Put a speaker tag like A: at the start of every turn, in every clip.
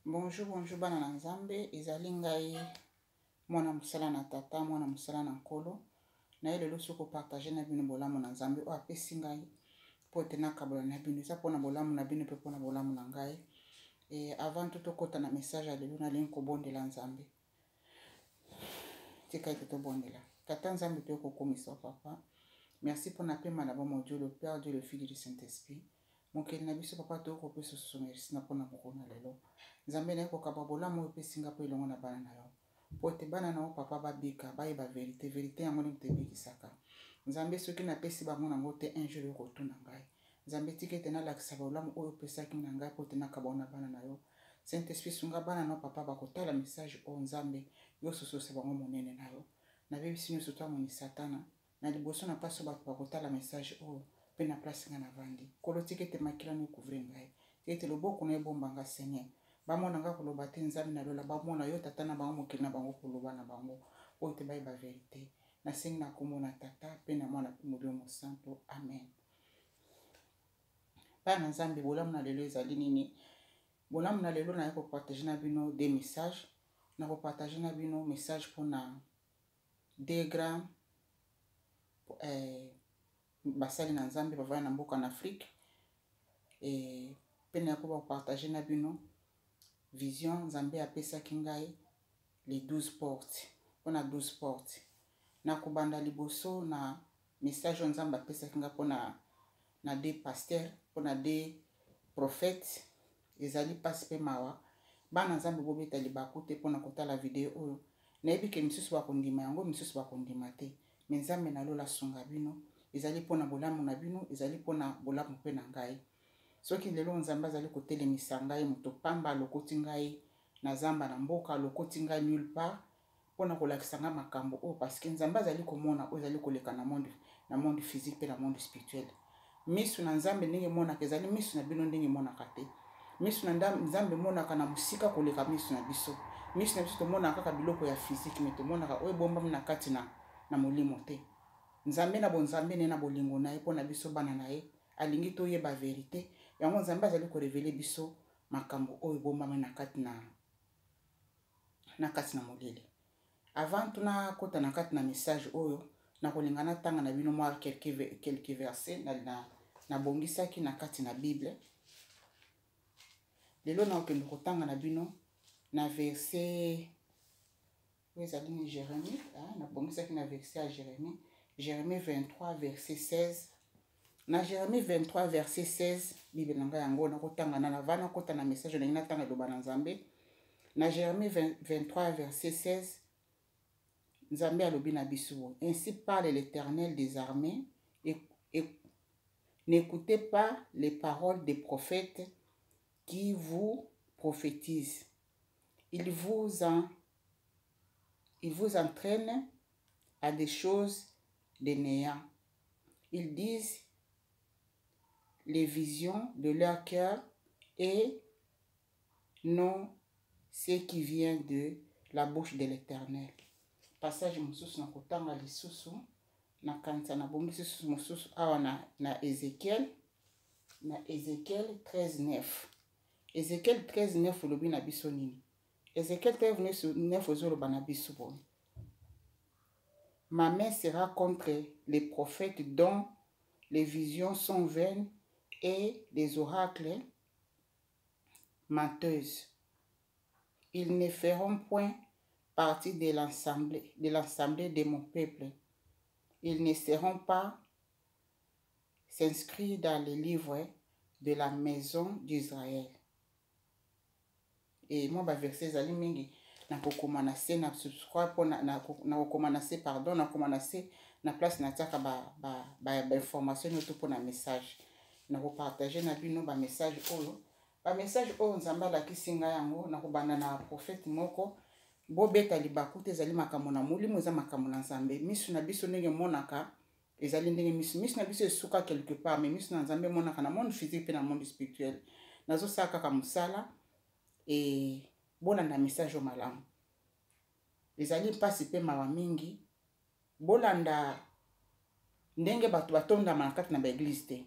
A: Bonjour, bonjour, bana na nzambe. Ezali ngai mwana musala na tata, mwana musala na nkolo. Na ye lelo soko partager na bino bolamu na nzambe o apesi ngai po te nakabola na bino. Eza pona bolamu na bino pe pona bolamu na ngai. Avant tout okota na message ya lelo nalingi kobondela nzambe. Tika ete tobondela. Tata nzambe to kokomisa papa. Merci pour na pema na bon Dieu le Père, Dieu le Fils et le Saint-Esprit. Mokeli na biso papa to kopesa so merci na pona mokona lelo. Nzambe na ko kaba bolamu epesinga po ilongo na bana na yo. Po te bana na o papa babika bayeba vérité vérité yango ni mtebikisaka. Nzambe soki na pesi bango na ngote un jour ko tuna ngai. Nzambe tikete na lakisa bolamu oyo pesaki na ngai po te na kaba na bana na yo. Saint-Esprit sunga bana na papa bakotala message o nzambe yo soso se bango monene na yo. Na bebisi nyo soto amoni satana. Na liboso na paso bato bakotala message o pe na place nga na vandi. Kolo tikete makila no couvrir ngai. Tikete loboko na ebomba nga Seigneur. Bamona nga koloba te nzambe na lola bamona yo tata na bango mokili na bango koloba na bango oyo te bayeba vérité. Na sengi na kombo na tata pe na mwana pe molimo santo. Amen. Bana nzambe bolamu na lelo ezali nini? Bolamu na lelo na ko partager na bino des messages. Na ko partager na bino message pour na 2 grammes basali na nzambe bavaya na mboka na Afrique. Pe na ko partager na bino vision nzambe apesaki ngai les 12 portes. On a 12 portes. Na kubanda liboso na message nzambe apesaki ngai pona na des pasteurs, pona des prophètes. Ezali pasi pe mawa. Bana nzambe bobeta libaku te pona kotala video oyo. Nayebi ke misusu bakondima yango misusu bakondima te. Mais nzambe na lola sunga bino. Ezali pona bolamu na bino, ezali pona bolamu pe na ngai. Soki lelo nzambe azali kotelemisa ngai moto pamba lokoti ngai na zamba na mboka lokoti ngai nulle part pona kolakisa nga makambo o parce que nzambe azali komona o ezali koleka na monde physique pe na monde spirituel. Misu na nzambe ndenge monaka ezali misu na bino ndenge monaka te. Misu na nzambe monaka na musika koleka misu na biso. Misu na biso tomonaka kaka biloko ya physique mais tomonaka o ebombami na kati na molimo te. Nzambe na bonzambe ne na bolingo na ye pona biso bana na ye alingi toyeba vérité. Yango nzambe azali ko révéler biso makambo oyo ebombami na kati na molili. Avant tuna kota na kati na message oyo na kolingana tanga na bino mwa quelques versets na bongisaki na kati na Bible. Lelo na okende kotanga na bino na verset ezali ni Jérémie, na bongisaki na verset à Jérémie 23 verset 16. Na Jérémie 23 verset 16 Bible nanga yango na kotanga na vana kota na message na tanga loba na Nzambe. Na Jérémie 23 verset 16 Nzambe alobi na biso, ainsi parle l'Éternel des armées, et n'écoutez pas les paroles des prophètes qui vous prophétisent. Ils vous entraînent à des choses de néant. Ils disent les visions de leur cœur et non ce qui vient de la bouche de l'Éternel. Passage mususu na kotanga lisusu na kanisa na bongi lisusu mususu awa na Ézéchiel 13:9. Ézéchiel 13:9 lobi na biso nini? Ézéchiel 13:9 ozoloba na biso bon. Ma main sera contre les prophètes dont les visions sont vaines et les oracles menteuses. Ils ne feront point partie de l'assemblée de mon peuple. Ils ne seront pas s'inscrire dans les livres de la maison d'Israël. Et moi, verset zali mingi na kokomanase na subscribe na kokomanase pardon na kokomanase na place na tiaka ba information yoto pour na message na ko partager na bino ba message oyo nzamba la kisinga yango na kobanda na prophète moko bobeta libaku te ezali makambo na molimo eza makambo na Nzambe. Misu na biso ndenge monaka ezali ndenge misu na biso esuka quelque part mais misu na Nzambe monaka na monde physique pe na monde spirituel. Nazo saka kaka musala et bolanda message o malamu. Ezali mpasi pe mawa mingi bolanda ndenge bato batonda na kati na ba église te.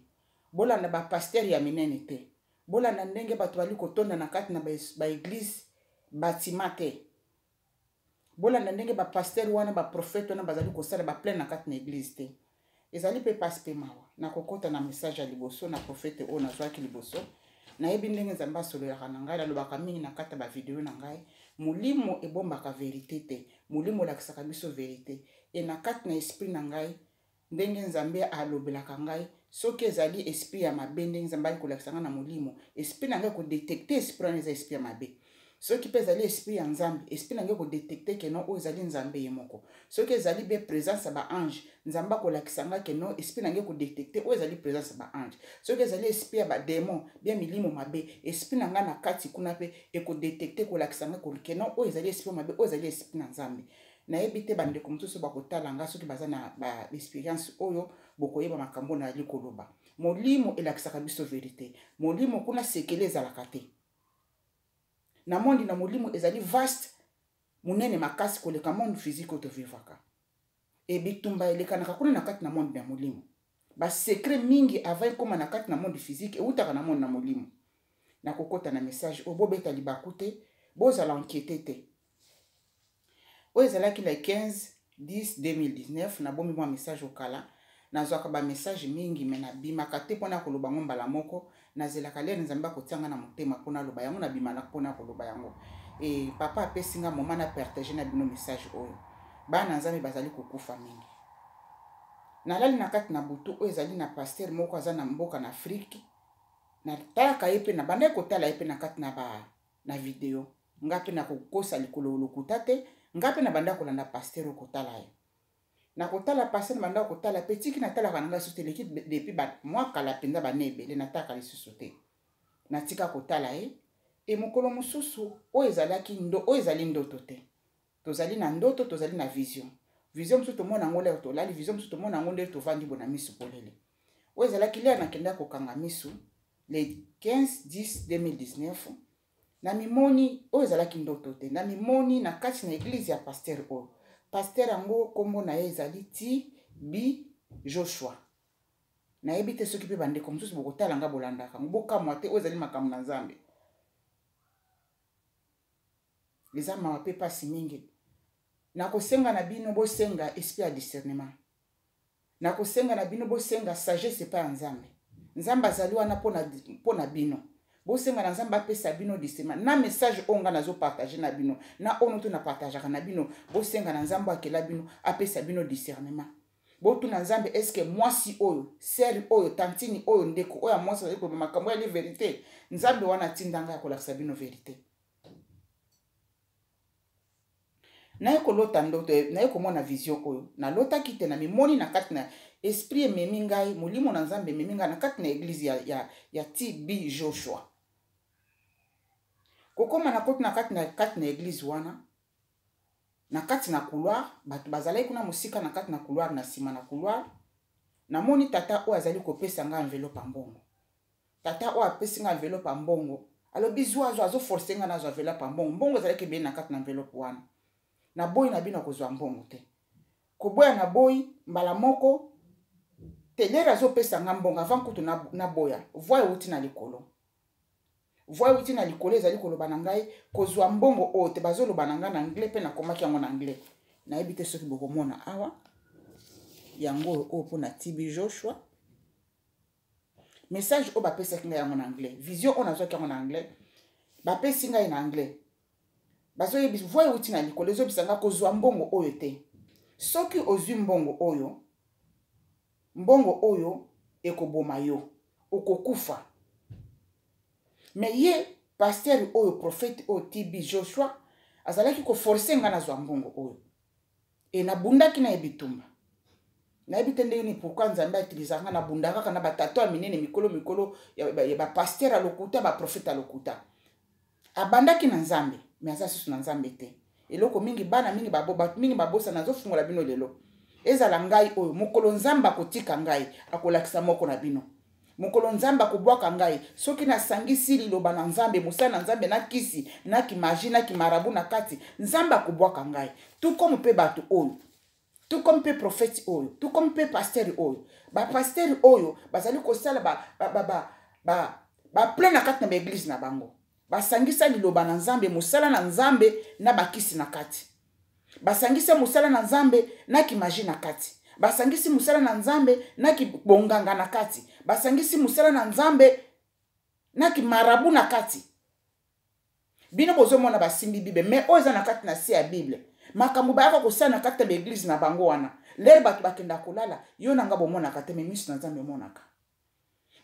A: Bolanda ba pasteur ya minene te. bolanda ndenge bato bali kotonda na kati na baeglise batima te. Bolanda ndenge bapaster wana baprofete wana bazali kosala baplaine na kati na eglise te. Ezali pe pasi pe mawa na kokota na message ya liboso na profete oyo nazwaki liboso. Nayebi ndenge Nzambe asololaka na ngai, alobaka mingi na kati ya bavideo na ngai. Molimo ebombaka verite te, molimo olakisaka biso verite. E na kati na esprit na ngai ndenge Nzambe alobelaka ngai, soki ezali esprit ya mabe ndenge Nzambe ali kolakisa ngai na molimo, esprit na ngai kodetecte esprit wana eza esprit ya mabe. Soki pe ezali esprit ya Nzambe, esprit na ngai kodetecte ke non oyo ezali Nzambe ye moko. Soki ezali be présence ya ba ange, Nzambe akolakisa ngai ke non esprit na ngai kodetecte oyo ezali présence ya ba ange. Soki ezali esprit ya ba démon, bien milimo mabe, esprit na ngai na kati kuna pe ekodetecte kolakisa ngai ke non oyo ezali esprit mabe, oyo ezali esprit na Nzambe. Nayebi te bandeko mosusu bakotala nga soki baza na ba experience oyo bokoyeba makambo na ali koloba. Molimo elakisaka biso verite. Molimo kuna sekele ezalaka te. Na mondi na molimo ezali vaste munene makasi koleka monde physique oto vivaka. E bitumba elekanaka kuna na kati na mondi na molimo. Ba secret mingi avant koma na kati na monde physique eutaka na mondi na molimo. Na kokota na message obobeta libaku te, bozala enquêter te. Oyo ezalaki le 15/10/2019 na bomi mwa message okala nazwaka ba message mingi me na bimaka te mpona koloba ngo mbala moko nazelaka lere Nzambe akotianga na motema mpona loba yango na bimana mpona koloba yango. E papa apesi nga moma na partager na bino message oyo. Bana Nzambe bazali kokufa mingi. Nalali na kati na butu oyo ezali na pasteur moko aza na mboka na Afrique. Na talaka ye pe na banda kotala ye pe na kati na video. Nga pe na kokosa likolo lokuta te. Nga pe na banda kolanda pasteur okotala ye. Na kotala pasteur na banda kotala petiki na talaka nanga sote l'équipe depuis moi kala penda ba nebele na taka lisusu te. Na tika kotala ye e mokolo mosusu oyo ezali ndoto te. Tozali na ndoto, tozali na vision. Vision mosusu tomona ngo leo tolali, vision mosusu tomona ngo leo tovandi bona misu polele. Oyo ezalaki leo nakenda kokanga misu le 15/10/2019. Na mimoni oyo ezalaki ndoto te. Na mimoni na kati na église ya pasteur oyo. Pasteur yango kombo na ye ezali T.B. Joshua. Nayebi te soki pe bandeko mosusu bokotala nga bolandaka ngo bokamwa te oyo ezali makambo na Nzambe. Eza mawa pe pasi mingi. Na kosenga na bino bosenga esprit ya discernement. Na kosenga na bino bosenga sagesse pa ya Nzambe. Nzambe azali wana pona bino. Bosenga na Nzambe apesa bino discernement. Na message onga nazo partager na bino. Na ono to na partager na bino. Bosenga na Nzambe akela bino apesa bino discernement. Botu na Nzambe eske mwasi oyo, seri oyo, tantini oyo ndeko oyo mwasi azali ko makambo ya li vérité. Nzambe wana tindanga ya kolakisa bino vérité. Naye kolota ndoto, naye komona vision oyo. Na lota kite na mimoni na kati na esprit ememi ngai, molimo na Nzambe ememi ngai na kati na église ya T.B. Joshua. Kokoma na kati na église wana, na kati na couloir, bato bazalaki kuna musika na kati na couloir na sima na couloir, na moni tata oyo azali kopesa nga enveloppe mbongo. Tata oyo apesi nga enveloppe mbongo, alobi zwa azo forcer nga na zwa enveloppe mbongo. Mbongo ezalaki bien na kati na enveloppe wana. Na boyi na bino kozwa mbongo te. Koboya na boyi mbala moko telera zo pesa nga mbongo avant kutu na boya. Voye uti na likolo. Voye uti na likolo ezali koloba na ngai kozwa mbongo o te bazo loba na ngai na anglais pe na komaki yango na anglais. Na yebite soki bokomona awa. Yango o pona T.B. Joshua. Message o ba pesa kinga yango na anglais. Vision on azwa yango na anglais. Ba pesi ngai na anglais. Bazo yebi voye uti na likolo zo bisanga kozwa mbongo oyo te. Soki ozwi mbongo oyo ekoboma yo, okokufa. Mais ye pasteur oyo prophète oyo T.B. Joshua azalaki ko forcer nga na zwa mbongo oyo. E na bundaki na ebitumba. Na ebite ndenge ni pourquoi Nzambe atiliza nga na bundaka kana batato ya minene mikolo ya ba pasteur alokuta ba prophète alokuta. Abandaki na Nzambe, mais aza susu na Nzambe te. Eloko mingi bana mingi mingi babosa nazo fungola bino lelo. Ezala ngai oyo mokolo Nzambe akotika ngai akolakisa moko na bino. Mokolo Nzambe akobwaka ngai soki na sangisi liloba na Nzambe musana Nzambe na kisi na kimaji na kimarabu na kati Nzambe akobwaka ngai. Tout comme pe bato oyo. Tout comme pe prophète oyo, tout comme pe pasteur oyo. Ba pasteur oyo bazali kosala ba plein na kati na église na bango basangisa liloba na nzambe musala na nzambe na bakisi na kati basangisa musala na nzambe na kimaji na kati basangisi musala na nzambe na kibonganga na kati basangisi musala na nzambe na kimarabu na kati bino bozomona basimbi bible mais oza na kati na si ya bible makambo bayaka kosala na kati ya église na bango wana lere bato bakenda kolala yo nanga bomonaka te mais miso na nzambe omonaka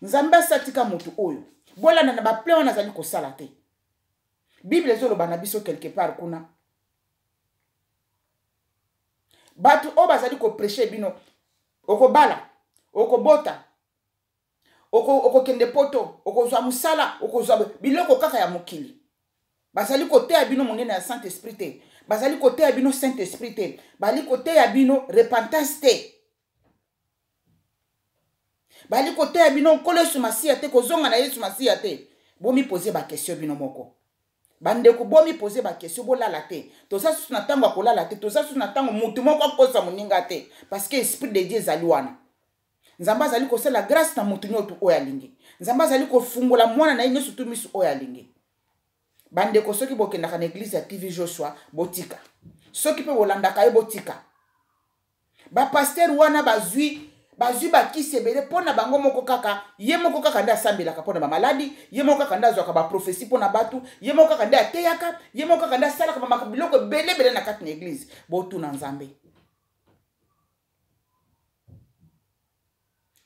A: nzambe asatika mutu oyo bolanda na baple wana azali kosala te bible ezoloba na biso quelque part kuna bato oyo bazali kopreche bino okobala okobota okokende poto okozwa musala okozwa biloko kaka ya mokili bazali koteya bino monene ya saint esprit te bazali koteya bino saint esprit te bali koteya bino repentance te bali koteya bino nkolo Yesu Masiya te kozonga na Yesu Masiya te bomi poser ba question bino moko bandeko bomi poser ba question bolala te toza susu na tango akolala te toza susu na tango mutu moko akosa moninga te parce que esprit de Dieu ezali wana nzamba azali kosala grâce na mutu nyoto oyo alingi nzamba azali kofungola mwana na ye nyonso tu miso oyo alingi bandeko soki bokendaka na église ya TV Joshua botika soki pe bolandaka ye botika ba pasteur wana bazwi bakisi ebele mpona bango moko kaka ye moko kaka nde asambelaka mpona bamaladi ye moko kaka nde azwaka baprofesi mpona bato ye moko kaka nde ateyaka ye moko kaka nde asalaka biloko ebelebele na kati na église botuna nzambe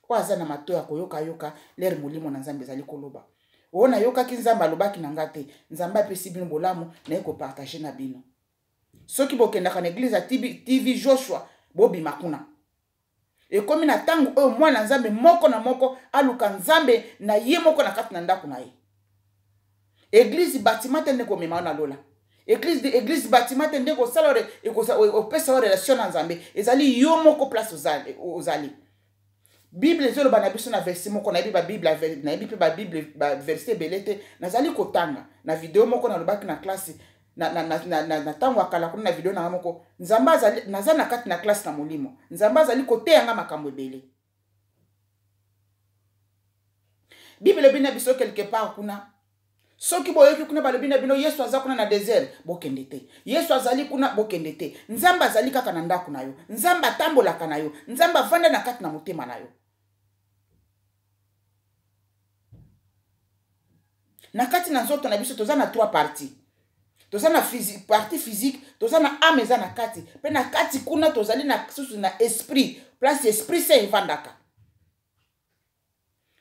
A: oyo aza na mato ya koyoka lere molimo na nzambe ezali koloba oyo nayokaki nzambe alobaki na nga te nzambe apesi bino bolamu naye kopartage na bino soki bokendaka na église ya TV Joshua bobima kuna ekomi na tango oyo mwana nzambe moko na moko aluka nzambe na ye moko na kati na ndako na ye église bâtiment te ndeko mema na lola église bâtiment te ndeko sala opesa o relation na nzambe ezali yo moko place ozali bible ezoloba na biso na verset moko na yebi bible na yebi pe ba bible ba verset belete nazali kotanga na video moko na lobaki na classe na tango akala kuna na video na moko nzamba azali naza na kati na classe na molimo nzamba azali koteya nga makambo ebele bible bina biso quelque part kuna soki boyoki kuna balobi na bino Yesu aza kuna na désert bokende te Yesu azali kuna bokende te nzamba azali kaka na ndako na yo nzamba atambolaka na yo nzamba avanda na kati na motema na yo na kati na nzoto na biso toza na 3 parties toza na partie physique toza na âme eza na kati pe na kati kuna tozali na susu na esprit place esprit se evandaka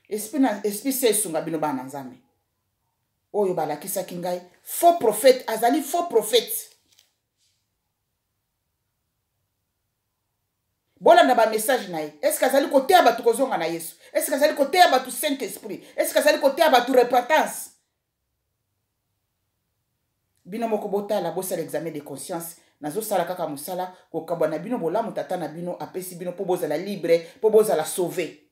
A: esprit se esunga bino bana nzambe oyo balakisaki ngai faux prophète azali faux prophète bolanda ba message na ye est-ce que azali koteya bato kozonga na Yesu est-ce que azali koteya bato saint esprit est-ce que azali koteya bato repentance bino moko botala bosala examen de conscience nazosala kaka mosala kokabwa na bino bolamu tata na bino apesi bino po bozala libre po bozala sauvé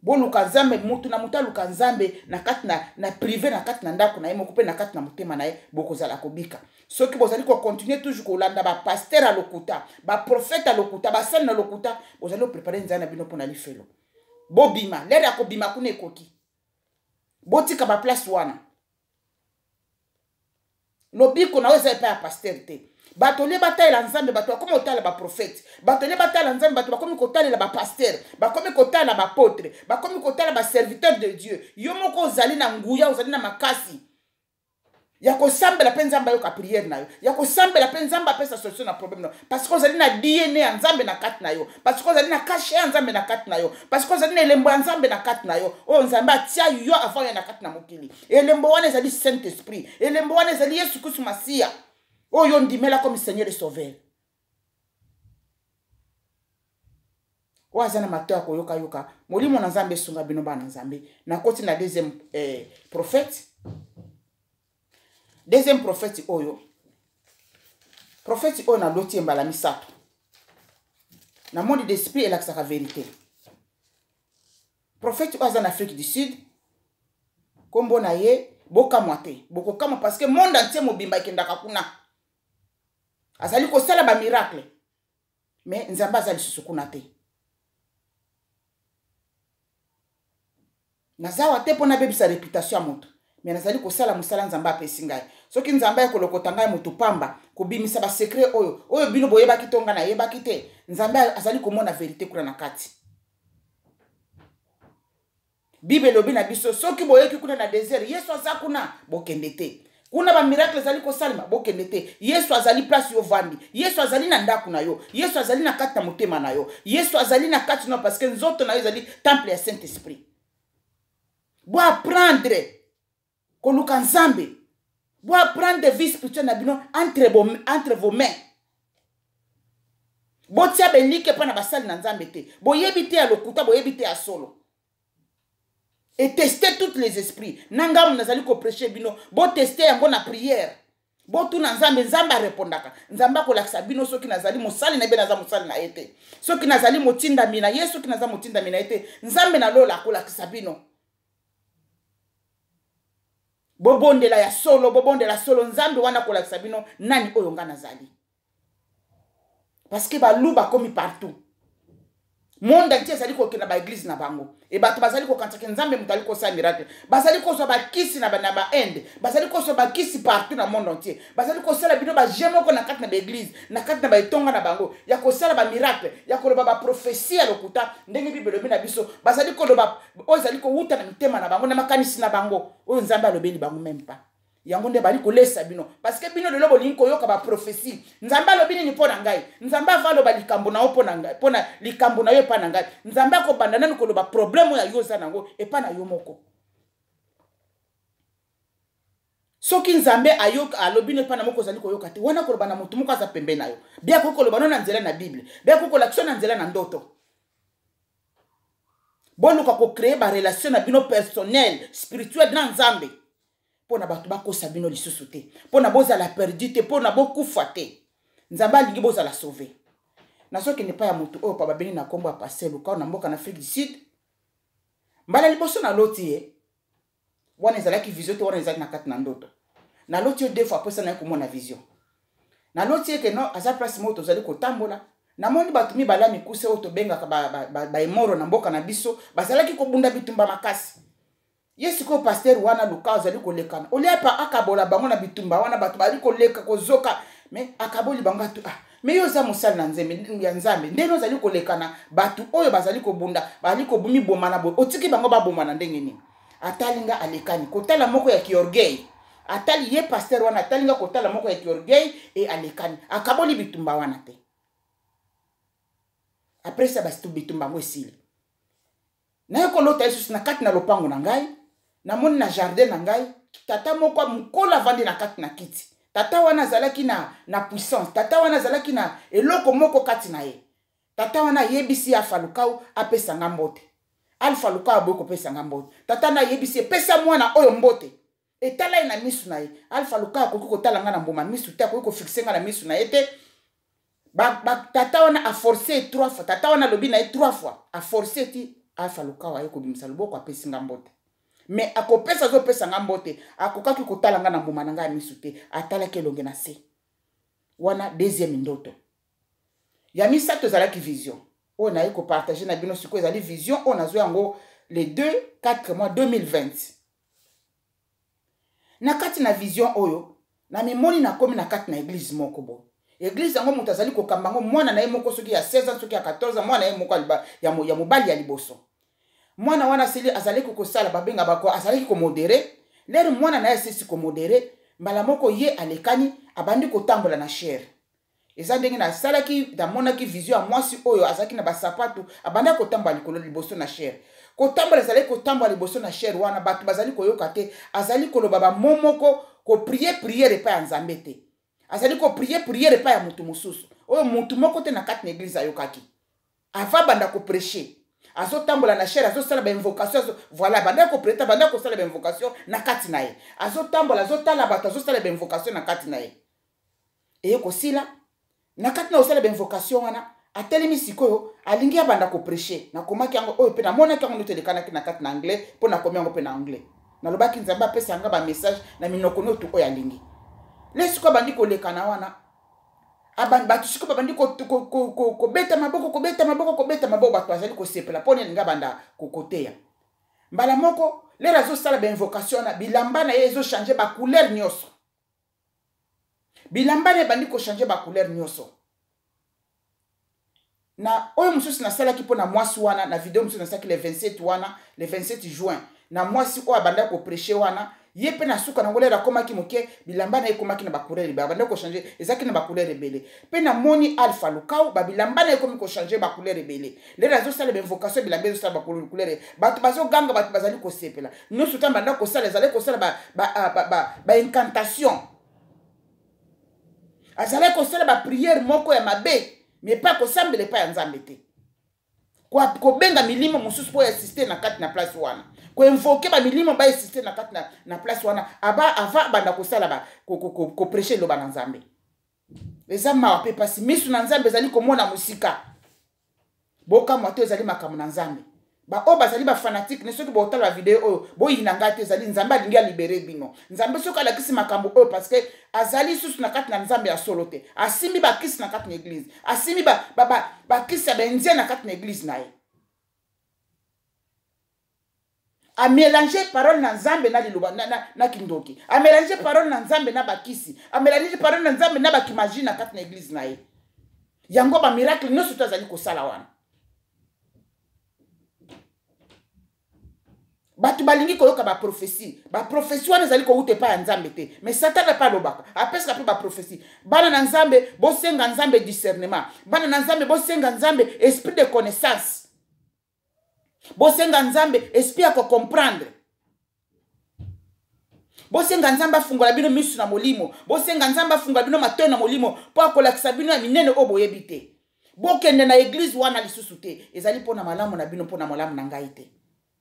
A: boluka nzambe mutu na mutu aluka nzambe na kati na privé na kati na ndako na ye moko pe na kati na motema na ye bokozala kobika soki bozali kocontinue toujours kolanda bapaster a lokuta baprofete a lokuta basali na lokuta bozali koprepare nzambe na bino mpona lifelo bobima lere ya kobima kuna ekoki botika baplace wana lobiko na oyo eza epai ya paster te bato le batalela nzambe bato bakomi kotala baprofete bato le batala nzambe bato bakomi kotalela bapaster bakomi kotala bapotre bakomi kotala baserviteur de Dieu yo moko ozali na nguya ozali na makasi ya kosambela mpe nzambe ayoka priere na yo ya kosambela mpe nzambe apesa solution na problème na yo parce que ozali na DNA ya nzambe na kati na yo parce que ozali na kashe ya nzambe na kati na yo parce que ozali na elembo ya nzambe na kati na yo oyo nzambe atia yo avant ya na kati na mokili elembo wana ezali saint esprit elembo wana ezali Yesu Kristo Masiya oyo ndimela comme Seigneur et Sauveur oyo aza na mato ya koyoka molimo na nzambe esunga bino bana nzambe nakoti na deuxième prophète deuxième prophète oyo na loti embala misato na monde d'esprit elakisaka vérité prophète oyo aza na Afrique du Sud kombo na ye bokamwa te bokokamwa parce que monde entier mobimba ekendaka kuna azali kosala ba miracle mais nzambe azali lisusu kuna te nazawa te pona bebisa réputation ya moto mais nazali kosala musala nzambe apesi ngai soki nzambe akolokota ngai motu pamba kobimisa basekret oyo bino boyebaki to nga nayebaki te nzambe azali komona vérité kuna na kati bible elobi na biso soki boyeki kuna na désert yesu aza kuna bokende te kuna ba miracle azali kosalima bokende te yesu azali place yo vandi yesu azali na ndako na yo yesu azali na kati na motema na yo yesu azali na kati na parce que nzoto na yo ezali temple ya saint esprit bo apprendre koluka nzambe bo apprendre vie spirituelle na bino entre vos mains bo tia belike pa na basali na nzambe te boyebi te ya lokuta boyebi te ya solo et tester tous les esprits nanga nazali ko prêcher bino bo tester yango na prière bo tuna nzambe nzambe arepondaka nzambe akolakisa bino soki nazali mosali na be naza mosali na ete soki nazali motinda mina yesu soki naza motinda mina ete nzambe na lola akolakisa bino bobondela ya solo bobondela solo nzambe wana kolakisa bino nani oyo nga nazali parce que baluba komi partout monde entier ezali kokenda ba église na bango et bato bazali kokansaka nzambe mutali kosa miracle bazali kozwa bakisi na ba ende bazali kozwa bakisi partout na monde entier bazali kosala bino ba jemoko na kati na ba église na kati na ba etonga na bango ya kosala ba miracle ya koloba ba prophétie ya lokuta ndenge bible lobi na biso bazali koloba oyo ezali kowuta na mitema na bango na makanisi na bango oyo nzambe alobeli bango même pas yango nde bali kolesa bino parce que bino lelo bolingi koyoka ba prophétie nzambe alobi nini mpo na ngai nzambe avaloba likambo na yo mpo na ngai mpo na likambo na yo epa na ngai nzambe akobanda nani koloba problème ya yo oza nango epa na yo moko soki nzambe ayoka alobi ne pa na moko ozali koyoka te wana koloba na motu moko aza pembe na yo bia kokoloba no na nzela na bible bia kokolakisa na nzela na ndoto boluka kocréer ba relation na bino personnel spirituel na nzambe pona batu bakosa bino lisusu te pona bozala perdu te pona bokufa te nzambe alingi bozala sauvé na soki ne pa ya motu oyo pa babeni na kombo ya passer luka na mboka na Afrique du Sud mbala liboso na loti ye wana ezalaki vision te wana ezalaki na kati na ndoto na loti yo deux fois apesa na ye komona vision na loti ye ke no aza place moko tozali kotambola namoni bato mibale ya mikuse oyo tobengaka baemoro na mboka na biso bazalaki kobunda bitumba makasi Yesu ko pasteur wana luka azali kolekana olepa akabola bango na bitumba wana bato bali koleka kozoka mais akaboli bango atu mais yo za mosali na nzembe ya nzambe ndeno azali kolekana bato oyo bazali kobunda bali kobumi bomana bo otiki bango babomana ndenge nini atalinga alekani kotala moko ya kiorgueil atali ye pasteur wana atalinga kotala moko ya kiorgueil et alekani akaboli bitumba wana te après ça basi bitumba ngo esili na yoko lota Yesu na kati na lopango na ngai na moni na jardin na ngai tata moko mukola vandi na kati na kiti tata wana zalaki na puissance tata wana zalaki na eloko moko kati na ye tata wana yebisi Alpha Lukau apesa ngambote Alpha Lukau aboko pesa ngambote tata na yebisi pesa mwana oyo mbote etala ina misu na ye Alpha Lukau akoki kotala nga na mboma misu te akoki kofixe nga na misu na ye te tata wana a forcé 3 fois tata wana lobi na ye 3 fois a forcé ti Alpha Lukau aye kobimisa loboko apesi ngambote mais akopesa zo pesa ngambote akokaki kotala nga na mboma na nga misu te atalaki elonge na se wana deuxième ndoto ya misato ezalaki vision oyo naye kopartage na bino sikoyo ezali vision oyo nazwa yango le 4 mois 2020 na kati na vision oyo na mimoni nakomi na kati na église moko bo église yango moto azali kokamba yango mwana na ye moko soki ya 16 ans soki ya 14 ans mwana ye moko ya mobali ya liboso mwana wana seli azali kokosala babenga bako azali komodere lero mwana na ye sesi komodere mbala moko ye alekani abandi kotambola na chair eza ndenge na salaki damonaki vision ya mwasi oyo azalaki na basapatu abanda kotambola likolo liboso na chair kotambola azali kotambola liboso na chair wana bato bazali koyoka te azali koloba bamomoko priere epai ya nzambe te azali priere epai ya mutu mosusu oyo mutu moko te na kati na église ayokaki ava banda koprêcher azotambola na chair azosala bainvocation voilà banda koprêter banda kosala bainvocation na kati na ye azotambola azotala bato azosala bainvocation na kati na ye eye kosila na kati na osala bainvocation wana atelemi sikoyo alingi abanda koprêcher nakomaki yango oyo mpe namonaki yango notelekanaki na kati na anglais mpo nakomi yango mpe na anglais nalobaki nzambe apesa yanga bamessage na minoko notu oyo alingi le sikoyo abandi kolekana wana bato sikoyo babandi kobeta maboko bato azali kosepela mpo nelinga banda kokoteya mbala moko lere azosala bainvocation na bilamba na ye ezochange bacouleur nyonso bilamba na ye bandi kochange bacouleur nyonso na oyo mosusu nasalaki mpo na mwasi wana na video mosusu nasalaki le 27 wana le 27 juin na mwasi oyo abanda kopreche wana ye mpe na suka nango lere akomaki moke bilamba na ye ekomaki na bacouleur ebele abanda kochange ezalaki na bacouleur ebele mpe namoni Alpha Lukau babilamba na ye ekomi kochange bacouleur ebele lere azosala bainvocation bilamba ezosala bacouleur bato bazoganga bato bazali kosepela nyonso ta banda kosala ezali kosala baincantation azali kosala bapriere moko ya mabe mais pas kosambela epai ya nzambe te kobenga milimo mosusu mpo assiste na kati na place wana koinvoke bamilimo baesiste na kati na place wana ava banda kosala kopreche eloba na nzambe eza mawa mpe pasi misu na nzambe ezali komona mosika bokamwa te ezali makambo na nzambe baoyo bazali bafanatike ne soki botala bavideo oyo boyina ngai te ezali nzambe alingi alibere bino nzambe soki alakisi makambo oyo parceke azali susu na kati na nzambe ya solo te asimbi bakisi na kati na eglize asimbi bakisi ya baindien na kati na eglize na ye amélanger parole na nzambe na liloba na kindoki amélanger parole na nzambe na bakisi amélanger parole na nzambe na bakimagie na kati na eglize na ye yango ba miracle nyonso to azali kosala wana batu balingi koyoka baprofesi wana ezali kouta epai ya nzambe te mais satana pa alobaka apesaka mpe baprofesi bana na nzambe bosenga nzambe discernement bana na nzambe bosenga nzambe esprit de connaissance bosenga nzambe esprit ya kocomprendre bosenga nzambe afungola bino misu na molimo bosenga nzambe afungola bino matoi na molimo mpo akolakisa bino ya minene oyo boyebi te bokende na eglize wana lisusu te ezali mpo na malamu na bino mpo na malamu na ngai te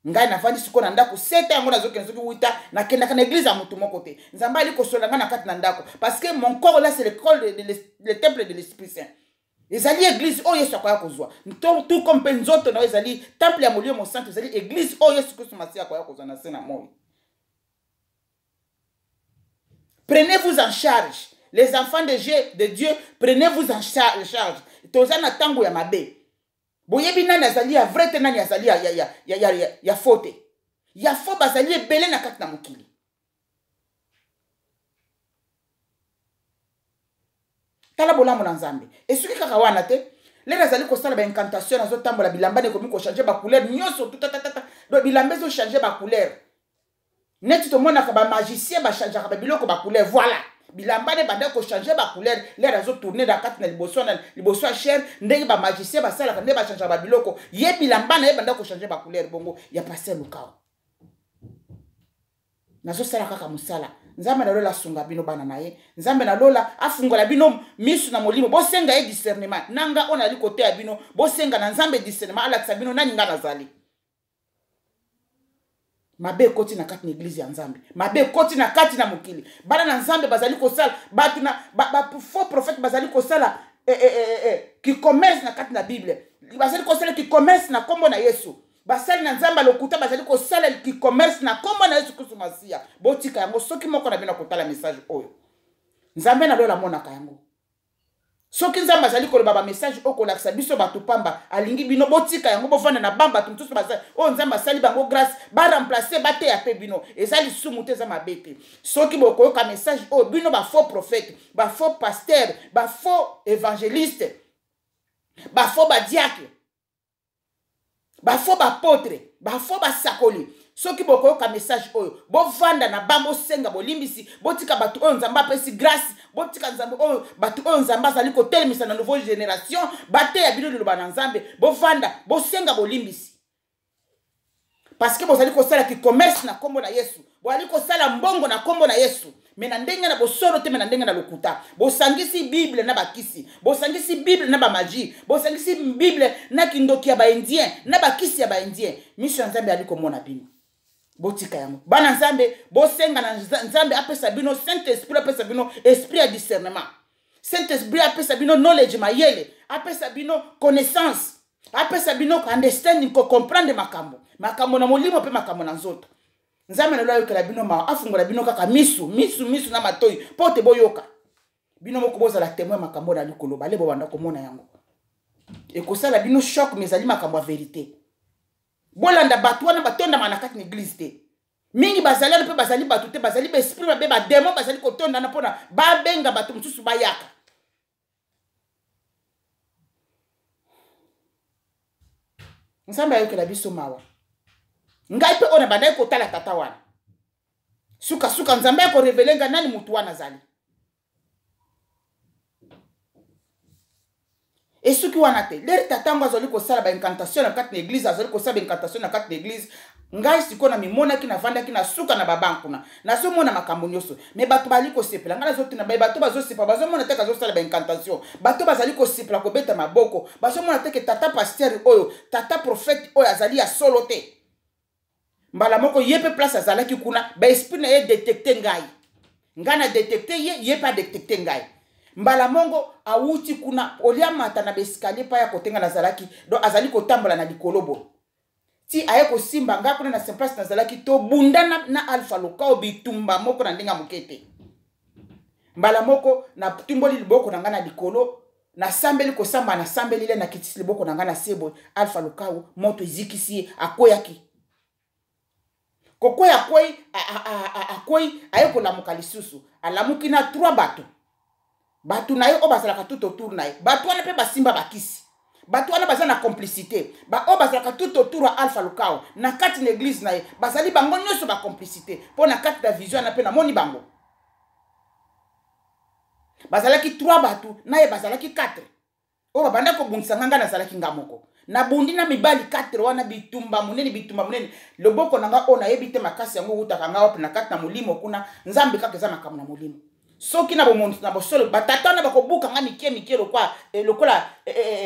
A: ngai navandi siko na ndako sete yango nazokende soki wuta nakendaka na eglize ya motu moko te nzambe ali kosola ngai na kati na ndako parce que mon corps là c'est le temple de l'esprit saint ezali église oyo yesu akoya kozwa tout comme mpe nzoto na oyo ezali temple ya molimo santo ezali église oyo yesu kristo masiya akoya kozwa na se na moi. Prenez-vous en charge les enfants de Dieu, prenez-vous en charge toza na tango ya mabe boyebi nani azali ya vrai te nani azali ya faux te ya faux bazali ebele na kati na mokili tala bolamu na nzambe esuki kaka wana te lelo azali kosala baincantation azotambola bilamba nekomi kochange bacouleur nyonso tutatata do bilamba ezochange bacouleur neti tomonaka bamagicien bachangeaka babiloko bacouleur voilà bilamba ne banda kochange bacouleur lelo azotourne na kati na liboso ya chere ndenge bamagicien basalaka nde bachangeaka babiloko ye bilamba na ye banda kochange bacouleur bongo ya Pasteur Lukau nazosala kaka mosala nzambe na lola asunga bino bana na ye nzambe na lola afungola bino misu na molimo bosenga ye discernement nanga ona ali kote ya bino bosenga na nzambe discernement alakisa bino nani nga nazali mabe koti na kati na eglise ya nzambe mabe koti na kati na mokili bana na nzambe bazali kosala batu na faux prophète bazali kosala ki commerce na kati na bible bazali kosala ki commerce na kombo na Yesu basali na nzamba lokuta bazali kosala ki commerce na kombo na Yesu Kristo Masiya botika yango soki moko na bino kotala message oyo nzambe na lola monaka yango soki nzamba azali koloba ba message o kolakisa biso batu pamba alingi bino botika yango bovanda na bamba tu tuso bazali o nzamba sali bango grâce ba remplacer ba te ya pe bino ezali sumu te za mabete soki bokoyoka message o bino ba faux prophète ba faux pasteur ba faux évangéliste ba faux ba diacre ba faux ba apôtre ba faux ba sakoli soki bokoyoka message oyo bovanda na bambo senga bolimbisi botika batu oyo nzamba apesi grâce botika nzambe oyo batu oyo nzamba azali kotelemisa na nouvelle génération bate ya bino liloba na nzambe bovanda bosenga bolimbisi parce que bozali kosala ki commerce na kombo na Yesu bozali kosala mbongo na kombo na Yesu mena ndenge na bosoro te mena ndenge na lokuta bosangisi bible na bakisi bosangisi bible na bamagie bosangisi bible na kindoki ya baindien na bakisi ya baindien mission nzambe ali komona bino botika yango bana nzambe bosenga na nzambe apesa bino saint esprit apesa bino esprit ya discernement saint esprit apesa bino knowledge mayele apesa bino connaissance apesa bino understanding ko comprendre makambo na molimo pe makambo na nzoto nzambe na loyo kala bino ma afungola bino kaka misu na matoi pote boyoka bino moko bozala témoin makambo na likolo bale bo banda komona yango ekosala bino choc mais ali makambo ya vérité bolanda bato wana batondama na kati na église te mingi bazali wana mpe bazali bato te bazali baesprit mabe bademo bazali kotondana mpona babenga bato mosusu bayaka nzambe ayokela biso mawa ngai mpe oyo na bandaki kotala tata wana suka nzambe akorevele nga nani mutu wana azali esuki wana te lere tata ngo azali kosala baincantation na kati na église azali kosala baincantation na kati na église ngai sikoyo na mimonaki navandaki na suka na babanku nazomona makambo nyonso me bato bazali kosepela ngai nazotuna bato bazosepela bazomona teke azosala baincantation bato bazali kosepela kobeta maboko bazomona teke tata paster oyo tata prophète oyo azali ya solo te mbala moko ye mpe place azalaki kuna baesprit na ye détecte ngai na détecte ye mpe adétecte ngai mbala mongo awuti kuna olia mata na besikalier pa ya kotenga nazalaki donc azali kotambola na likolo bo ti aye kosimba nga kuna na simple nazalaki to bunda na alpha lokao bitumba moko na ndinga mokete mbala moko na tumboli liboko na nga na likolo na sambeli kosamba na sambeli le na kitisi liboko na nga na sebo alpha lokao moto ezikisi akoyaki kokoya akoyi aye kolamuka lisusu alamuki na 3 bato bato na ye o bazalaka tout autour na ye bato wana mpe basimba bakisi bato wana baza na complicité o bazalaka tout autour ya alpha lokao na kati na église na ye bazali bango nyonso bacomplicité mpo na kati na vision wana mpe namoni bango bazalaki 3 bato na ye bazalaki 4 oyo babanda kobundisa nga nazalaki nga moko nabundi na mibali 4 wana bitumba munene loboko na nga oyo nayebi te makasi yango utaka nga wapi na kati na molimo kuna nzambe kaka eza makambo na molimo soki na bomondo na bosolo batata na bakobuka nga mike lokola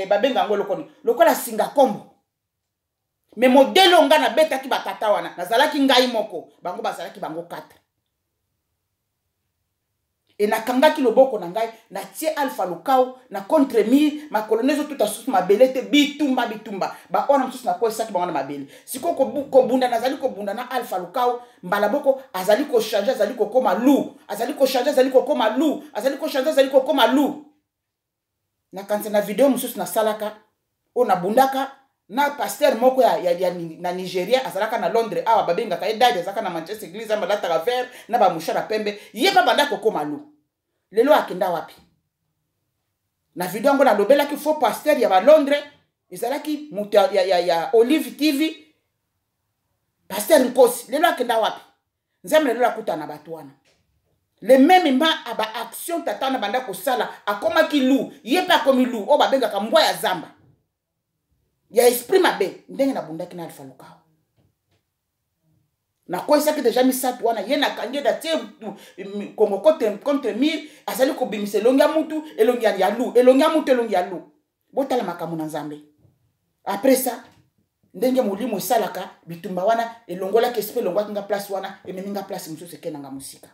A: babenga yango lokola singa kombo me modelo nga na betaki batata wana nazalaki ngai moko bango bazalaki bango 4 e nakangaki loboko na ngai na tie alpha lokao na contre mire makolonezo tout asusu mabele te bitumba baona mosusu na koesaki bango na mabele siko kobunda nazali kobunda na alpha lokao mbala moko azali kochange azali kokoma loup azali kochange azali kokoma loup azali kochange azali kokoma loup na kanisa na video mosusu nasalaka oyo nabundaka na pasteur moko na Nigeria azalaka na Londres awa babengaka ye dade azalaka na Manchester église abalataka vert na bamushara pembe ye pa banda kokoma loup lelo akenda wapi na video yango nalobelaki faux pasteur ya ba Londres ezalaki mutu ya Olive TV pasteur Nkosi lelo akenda wapi nzambe lelo akuta na bato wana le même ma aba action tata na banda kosala akomaki loup ye pa komi loup o babengaka mbwa ya zamba ya esprit mabe ndenge na bundaki na alpha lokao na koisaki deja misatu wana ye na kange da tie kongo contre mire azali kobimisa elongi ya mutu elongi ya loup elongi ya loup botala makambo na nzambe après ça ndenge molimo esalaka bitumba wana elongolaki esprit elongwaki nga place wana ememinga place mosusu ekenanga mosika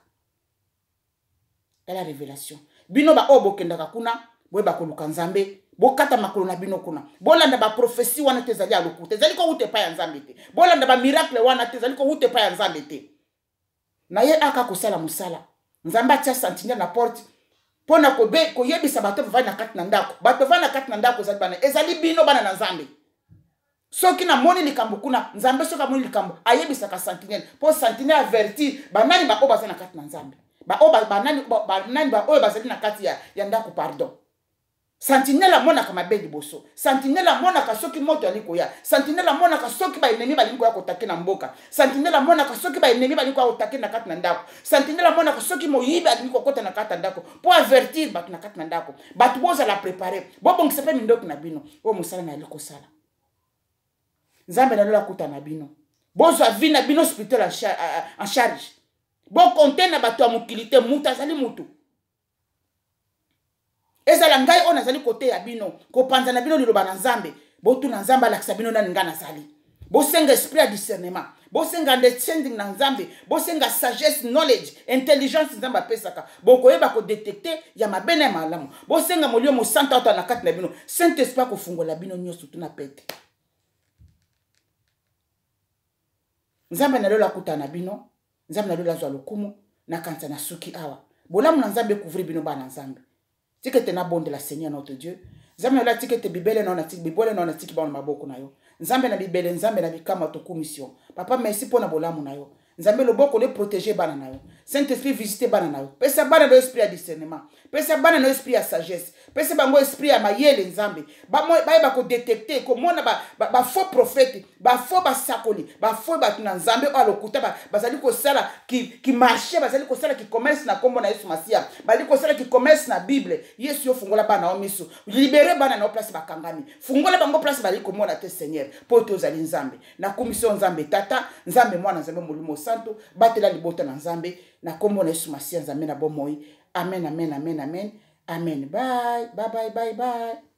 A: la révélation bino ba oyo bokendaka kuna boye bakoluka nzambe bokata makolo na bino kuna bolanda ba prophétie wana te ezali alokuta ezali ko ute pa ya nzambe te bolanda ba miracle wana te ezali ko ute pa ya nzambe te na ye aka kosala musala nzambe atia sentinelle na porte pona koyebisa bato bavandi na kati na ndako bato bavandi na kati na ndako ezali bino bana na nzambe soki na moni likambo kuna nzambe soki amoni likambo ayebisaka sentinelle po sentinelle avertir banani ba oyo baza na kati na nzambe banani ba oyo bazali na kati ya ndako pardon sentinelle amonaka mabe liboso sentinelle amonaka soki moto ali koya sentinelle amonaka soki baennemi balingi koya kotake na mboka sentinelle amonaka soki baennemi balingi koya kotake na kati na ndako sentinelle amonaka soki moyibi alingi kokota na kati na ndako po avertir bato na kati na ndako bato bozala prepare bobongisa mpe mindoki na bino oyo mosala na ali kosala nzambe na lelo akuta na bino bozwa vi na bino spirituel en charge bokonte na bato ya mokili te mutu azali mutu ezala ngai oyo nazali kote ya bino kopanza na bino liloba na nzambe botuna nzambe alakisa bino nani nga nazali bosenga esprit ya discernement bosenga understanding na nzambe bosenga sagesse knowledge intelligence nzambe apesaka bokoyeba kodetecte ya mabe na ya malamu bosenga molio mosanta oto na kati na bino saint esprit akofungola bino nyonso tuna pete nzambe na lelo akuta na bino nzambe na lelo azwa lokumu na kanisa na suki awa bolamu na nzambe couvrir bino bana nzambe tikete na bonde la Seigneur notre Dieu nzambe na lelo tikete bibele na tiki bibole na tiki ba maboko na yo nzambe na bibele nzambe na bikama tokumission papa merci pour na bolamu na yo nzambe loboko le protéger bana na yo Saint-Esprit visiter bana na yo pesa bana na esprit ya discernement pesa bana na esprit ya sagesse pesa bango esprit ya mayele nzambe ba ko détecter ko mona ba faux prophète ba faux ba sakoli ba faux ba tuna nzambe alokuta bazali ko sala ki marché bazali ko sala ki commerce na kombo na Yesu Masia bazali ko sala ki commerce na Bible Yesu yo fungola bana o miso libérer bana na place bakangami fungola bango place bali ko mona te Seigneur poto zali nzambe na commission nzambe tata nzambe mwana nzambe molimo santo batela libota na nzambe na kombo na Yesu Masia nzambe na bomoi amen amen amen amen amen bye bye bye bye bye